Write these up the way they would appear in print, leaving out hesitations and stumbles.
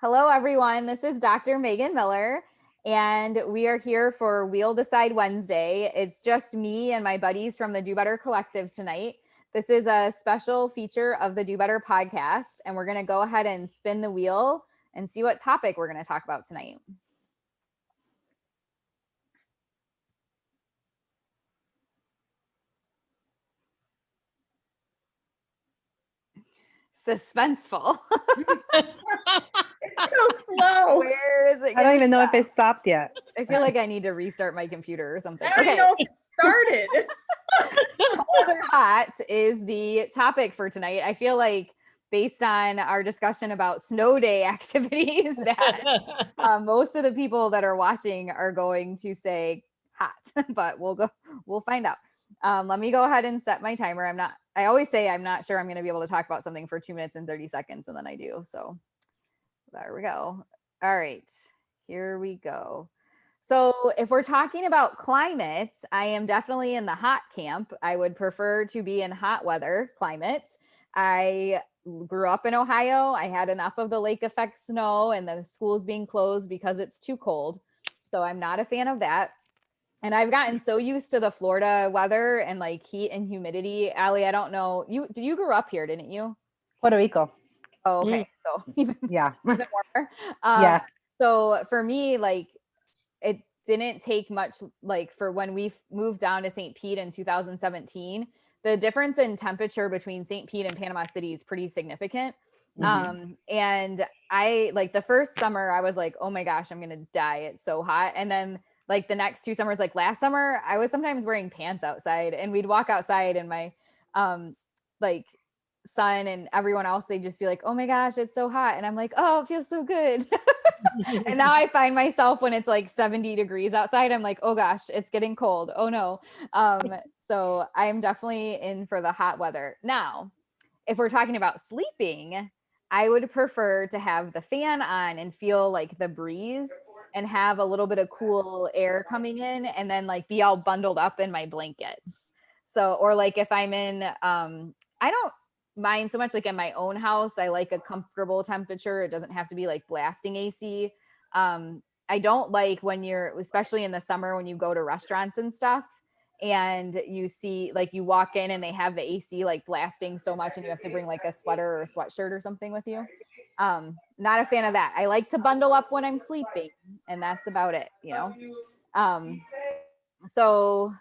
Hello, everyone. This is Dr. Megan Miller, and we are here for We'll Decide Wednesday. It's just me and my buddies from the Do Better Collective tonight. This is a special feature of the Do Better podcast, and we're going to go ahead and spin the wheel and see what topic we're going to talk about tonight. Suspenseful. It's so slow. Where is it? I don't even know if it stopped yet. I feel like I need to restart my computer or something. I don't even know if it started. Cold or hot is the topic for tonight. I feel like based on our discussion about snow day activities that most of the people that are watching are going to say hot, but we'll find out. Let me go ahead and set my timer. I always say I'm not sure I'm going to be able to talk about something for 2 minutes and 30 seconds, and then I do. So there we go. All right, here we go. So if we're talking about climate, I am definitely in the hot camp. I would prefer to be in hot weather climate. I grew up in Ohio. I had enough of the lake effect snow and the schools being closed because it's too cold. So I'm not a fan of that. And I've gotten so used to the Florida weather and like heat and humidity. Allie, I don't know. You grew up here, didn't you? Puerto Rico. Oh, okay. So even Yeah. warmer. Yeah. So for me, like it didn't take much, like for when we moved down to St. Pete in 2017, the difference in temperature between St. Pete and Panama City is pretty significant. And I like the first summer I was like, oh my gosh, I'm going to die. It's so hot. And then like the next 2 summers, like last summer, I was sometimes wearing pants outside and we'd walk outside and my, like son and everyone else, they'd just be like, oh my gosh, it's so hot. And I'm like, oh, it feels so good. And now I find myself when it's like 70 degrees outside, I'm like, oh gosh, it's getting cold. Oh no. So I'm definitely in for the hot weather. Now, if we're talking about sleeping, I would prefer to have the fan on and feel like the breeze and have a little bit of cool air coming in and then like be all bundled up in my blankets. So, or like if I'm in, I don't mind so much like in my own house. I like a comfortable temperature. It doesn't have to be like blasting AC. I don't like when you're, especially in the summer, when you go to restaurants and stuff and you see like you walk in and they have the AC like blasting so much and you have to bring like a sweater or a sweatshirt or something with you. Not a fan of that. I like to bundle up when I'm sleeping and that's about it, you know? So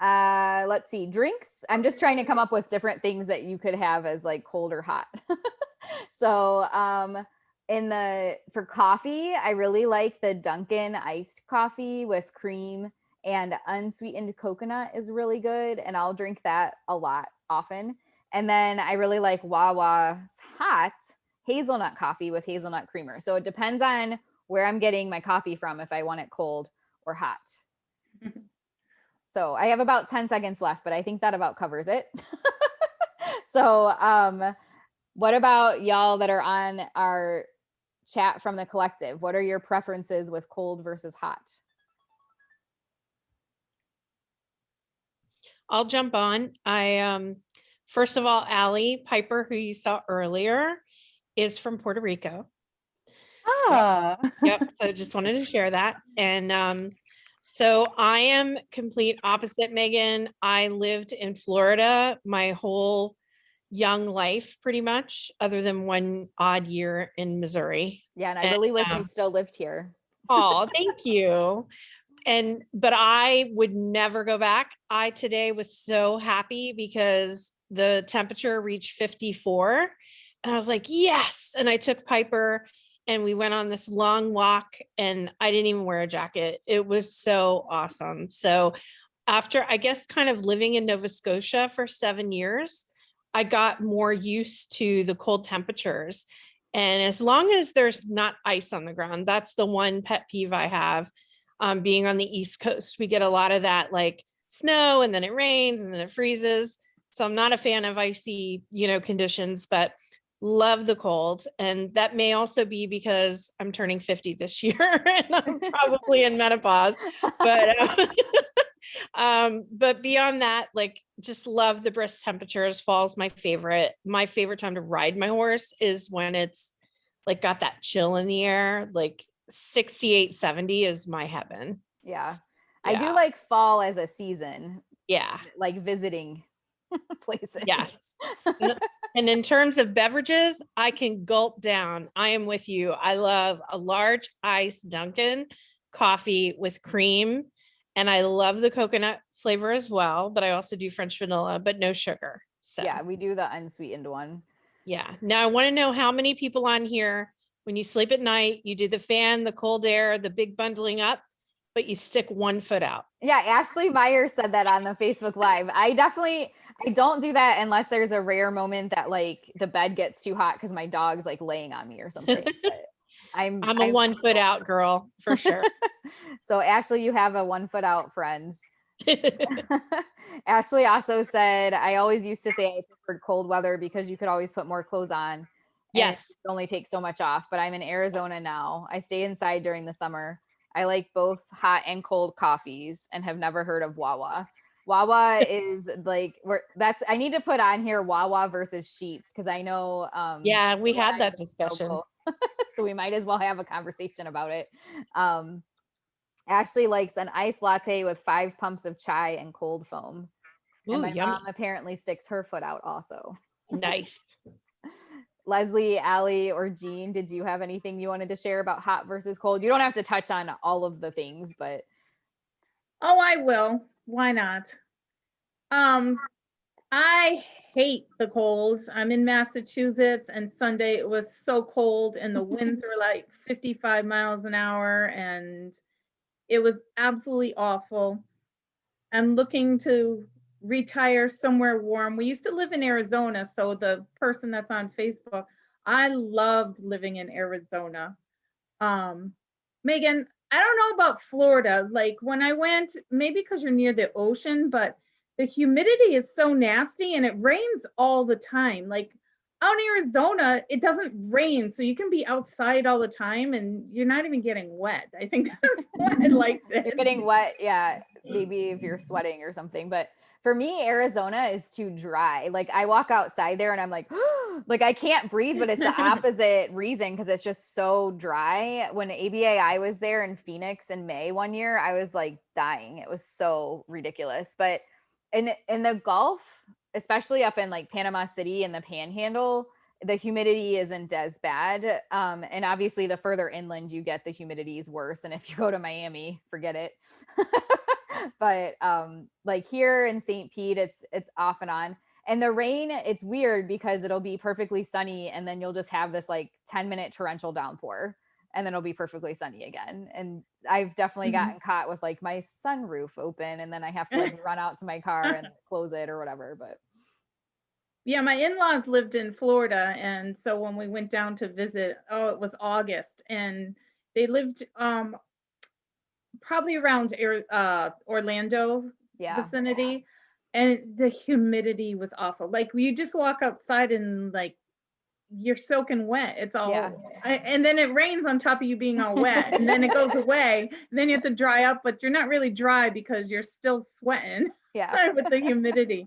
let's see, drinks. I'm just trying to come up with different things that you could have as like cold or hot. So for coffee, I really like the Dunkin' iced coffee with cream and unsweetened coconut is really good. And I'll drink that a lot often. And then I really like Wawa's hot hazelnut coffee with hazelnut creamer. So it depends on where I'm getting my coffee from, if I want it cold or hot. So I have about 10 seconds left, but I think that about covers it. So what about y'all that are on our chat from the collective? What are your preferences with cold versus hot? I'll jump on. First of all, Allie Piper, who you saw earlier, is from Puerto Rico. Ah. Yep. So just wanted to share that. And so I am complete opposite Megan. I lived in Florida my whole young life, pretty much, other than one odd year in Missouri. Yeah, and I really wish you still lived here. Oh, thank you. But I would never go back. I today was so happy because the temperature reached 54 and I was like, yes. And I took Piper and we went on this long walk and I didn't even wear a jacket. It was so awesome. So after, I guess, kind of living in Nova Scotia for 7 years, I got more used to the cold temperatures. And as long as there's not ice on the ground, that's the one pet peeve I have. Being on the East Coast, we get a lot of that like snow and then it rains and then it freezes. So I'm not a fan of icy, conditions, but love the cold. And that may also be because I'm turning 50 this year and I'm probably in menopause, but beyond that, like just love the brisk temperatures. Fall's my favorite. My favorite time to ride my horse is when it's like got that chill in the air, like 68, 70 is my heaven. Yeah. I do Yeah. like fall as a season, Yeah. like visiting places. Yes. And in terms of beverages, I can gulp down. I am with you. I love a large iced Dunkin' coffee with cream. And I love the coconut flavor as well, but I also do French vanilla, but no sugar. So Yeah, we do the unsweetened one. yeah. Now I want to know how many people on here, when you sleep at night, you do the fan, the cold air, the big bundling up, but you stick one foot out. Yeah, Ashley Meyer said that on the Facebook Live. I don't do that unless there's a rare moment that like the bed gets too hot because my dog's like laying on me or something. But I'm a 1 foot out girl for sure. So Ashley, you have a 1 foot out friend. Ashley also said, I always used to say I preferred cold weather because you could always put more clothes on. Yes. It only takes so much off, but I'm in Arizona now. I stay inside during the summer. I like both hot and cold coffees and have never heard of Wawa. Wawa is like I need to put on here Wawa versus Sheets because I know Yeah, we had that discussion. so we might as well have a conversation about it. Ashley likes an iced latte with 5 pumps of chai and cold foam. Ooh, And my yummy. mom apparently sticks her foot out also. Nice. Leslie, Allie, or Jean, did you have anything you wanted to share about hot versus cold? You don't have to touch on all of the things, but. Oh, I will. Why not? I hate the colds. I'm in Massachusetts, and Sunday it was so cold and the winds were like 55 miles an hour and it was absolutely awful. I'm looking to retire somewhere warm. We used to live in Arizona, so the person that's on Facebook, I loved living in Arizona. Megan, I don't know about Florida. Like when I went, maybe because you're near the ocean, but the humidity is so nasty and it rains all the time. Like out in Arizona, it doesn't rain, so you can be outside all the time and you're not even getting wet. I think that's why I liked it. You're getting wet, yeah, maybe if you're sweating or something. But for me, Arizona is too dry. Like I walk outside there and I'm like, like I can't breathe, but it's the opposite reason because it's just so dry. When ABAI was there in Phoenix in May one year, I was like dying. It was so ridiculous. But in the Gulf, especially up in like Panama City and the Panhandle, the humidity isn't as bad. And obviously the further inland you get, the humidity is worse. And if you go to Miami, forget it. But like here in St. Pete, it's off and on. And the rain, it's weird because it'll be perfectly sunny and then you'll just have this like 10-minute torrential downpour and then it'll be perfectly sunny again. And I've definitely gotten caught with like my sunroof open and then I have to like run out to my car and close it or whatever. But yeah, my in-laws lived in Florida, and so when we went down to visit, it was August, and they lived probably around Orlando vicinity, and the humidity was awful. Like you just walk outside and like you're soaking wet. It's all and then it rains on top of you being all wet, and then it goes away, and then you have to dry up, but you're not really dry because you're still sweating with the humidity.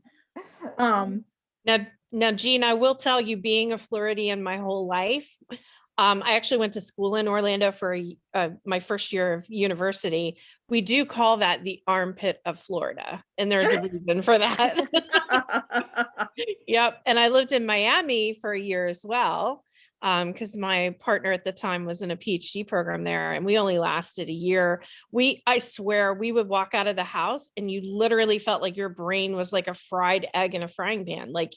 Now, Jean, I will tell you, being a Floridian my whole life, I actually went to school in Orlando for my first year of university. We do call that the armpit of Florida, and there's a reason for that. Yep. And I lived in Miami for a year as well, because my partner at the time was in a PhD program there, and we only lasted a year. I swear, we would walk out of the house and you literally felt like your brain was like a fried egg in a frying pan. Like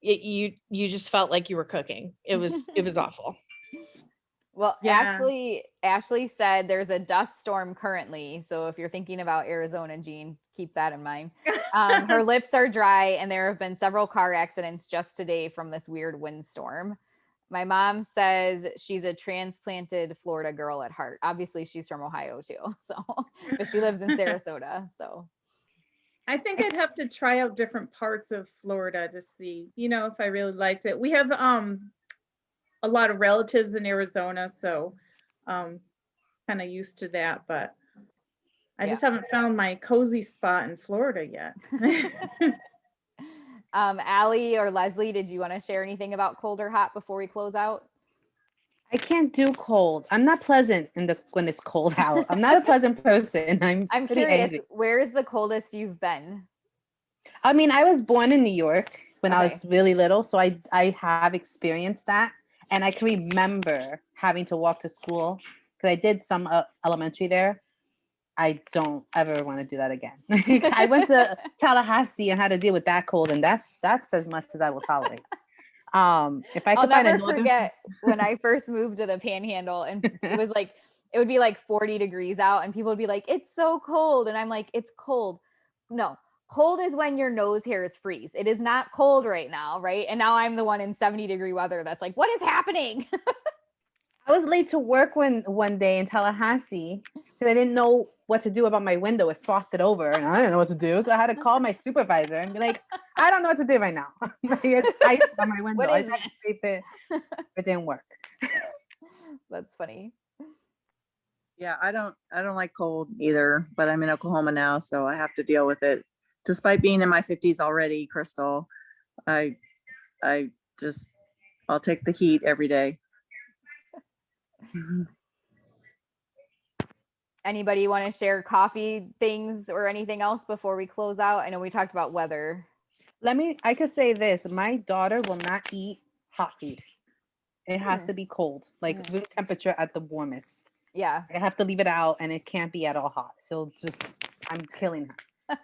you just felt like you were cooking. It was awful. Well, Ashley said there's a dust storm currently. So if you're thinking about Arizona, Jean, keep that in mind. Her lips are dry and there have been several car accidents just today from this weird windstorm. My mom says she's a transplanted Florida girl at heart. Obviously she's from Ohio too. So, but she lives in Sarasota. So I think I'd have to try out different parts of Florida to see, if I really liked it. We have a lot of relatives in Arizona, so kind of used to that, but I just haven't found my cozy spot in Florida yet. Allie or Leslie, did you want to share anything about cold or hot before we close out? I can't do cold. I'm not pleasant when it's cold out. I'm not a pleasant person. I'm pretty curious, angry. where's the coldest you've been? I mean, I was born in New York when I Okay. was really little, so I have experienced that, and I can remember having to walk to school because I did some elementary there. I don't ever want to do that again. I went to Tallahassee and had to deal with that cold, and that's as much as I will tolerate. If I I'll could find a never northern, forget when I first moved to the Panhandle, and it was like it would be like 40 degrees out, and people would be like, "It's so cold," and I'm like, "It's cold." No, cold is when your nose hairs freeze. It is not cold right now, right? And now I'm the one in 70-degree weather that's like, "What is happening?" I was late to work one day in Tallahassee because I didn't know what to do about my window. It frosted over, and I didn't know what to do, so I had to call my supervisor and be like, "I don't know what to do right now. Like, it's ice on my window." What I is tried to this? tape it, it didn't work. That's funny. Yeah, I don't like cold either, but I'm in Oklahoma now, so I have to deal with it. Despite being in my 50s already, Crystal, I just I'll take the heat every day. Anybody want to share coffee things or anything else before we close out? I know we talked about weather. I could say this. My daughter will not eat hot food. It has to be cold, like room temperature at the warmest. Yeah. I have to leave it out and it can't be at all hot. So I'm killing her.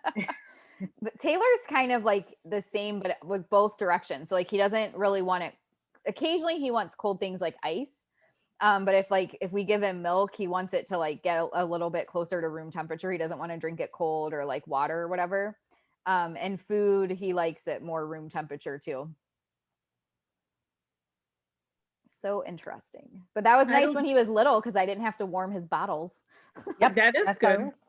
But Taylor's kind of like the same, but with both directions. So like he doesn't really want it. Occasionally he wants cold things like ice. But if we give him milk, he wants it to like get a little bit closer to room temperature. He doesn't want to drink it cold or like water or whatever. And food, he likes it more room temperature too. So interesting. But that was nice when he was little because I didn't have to warm his bottles. Yep, That is that's how it good. works.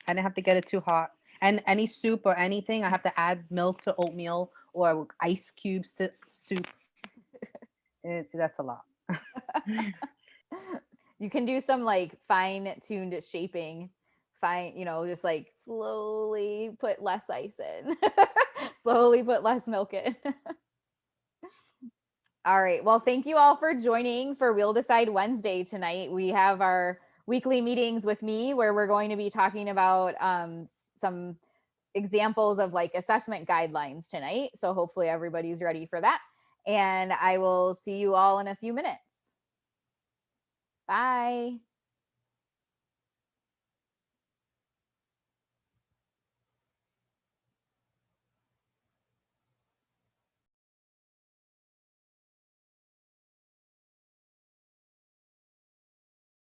I didn't have to get it too hot. And any soup or anything, I have to add milk to oatmeal or ice cubes to soup. That's a lot. You can do some like fine-tuned shaping. Just like slowly put less ice in. Slowly put less milk in. All right. Well, thank you all for joining for We'll Decide Wednesday tonight. We have our weekly meetings with me where we're going to be talking about some examples of like assessment guidelines tonight. So hopefully everybody's ready for that. And I will see you all in a few minutes. Bye.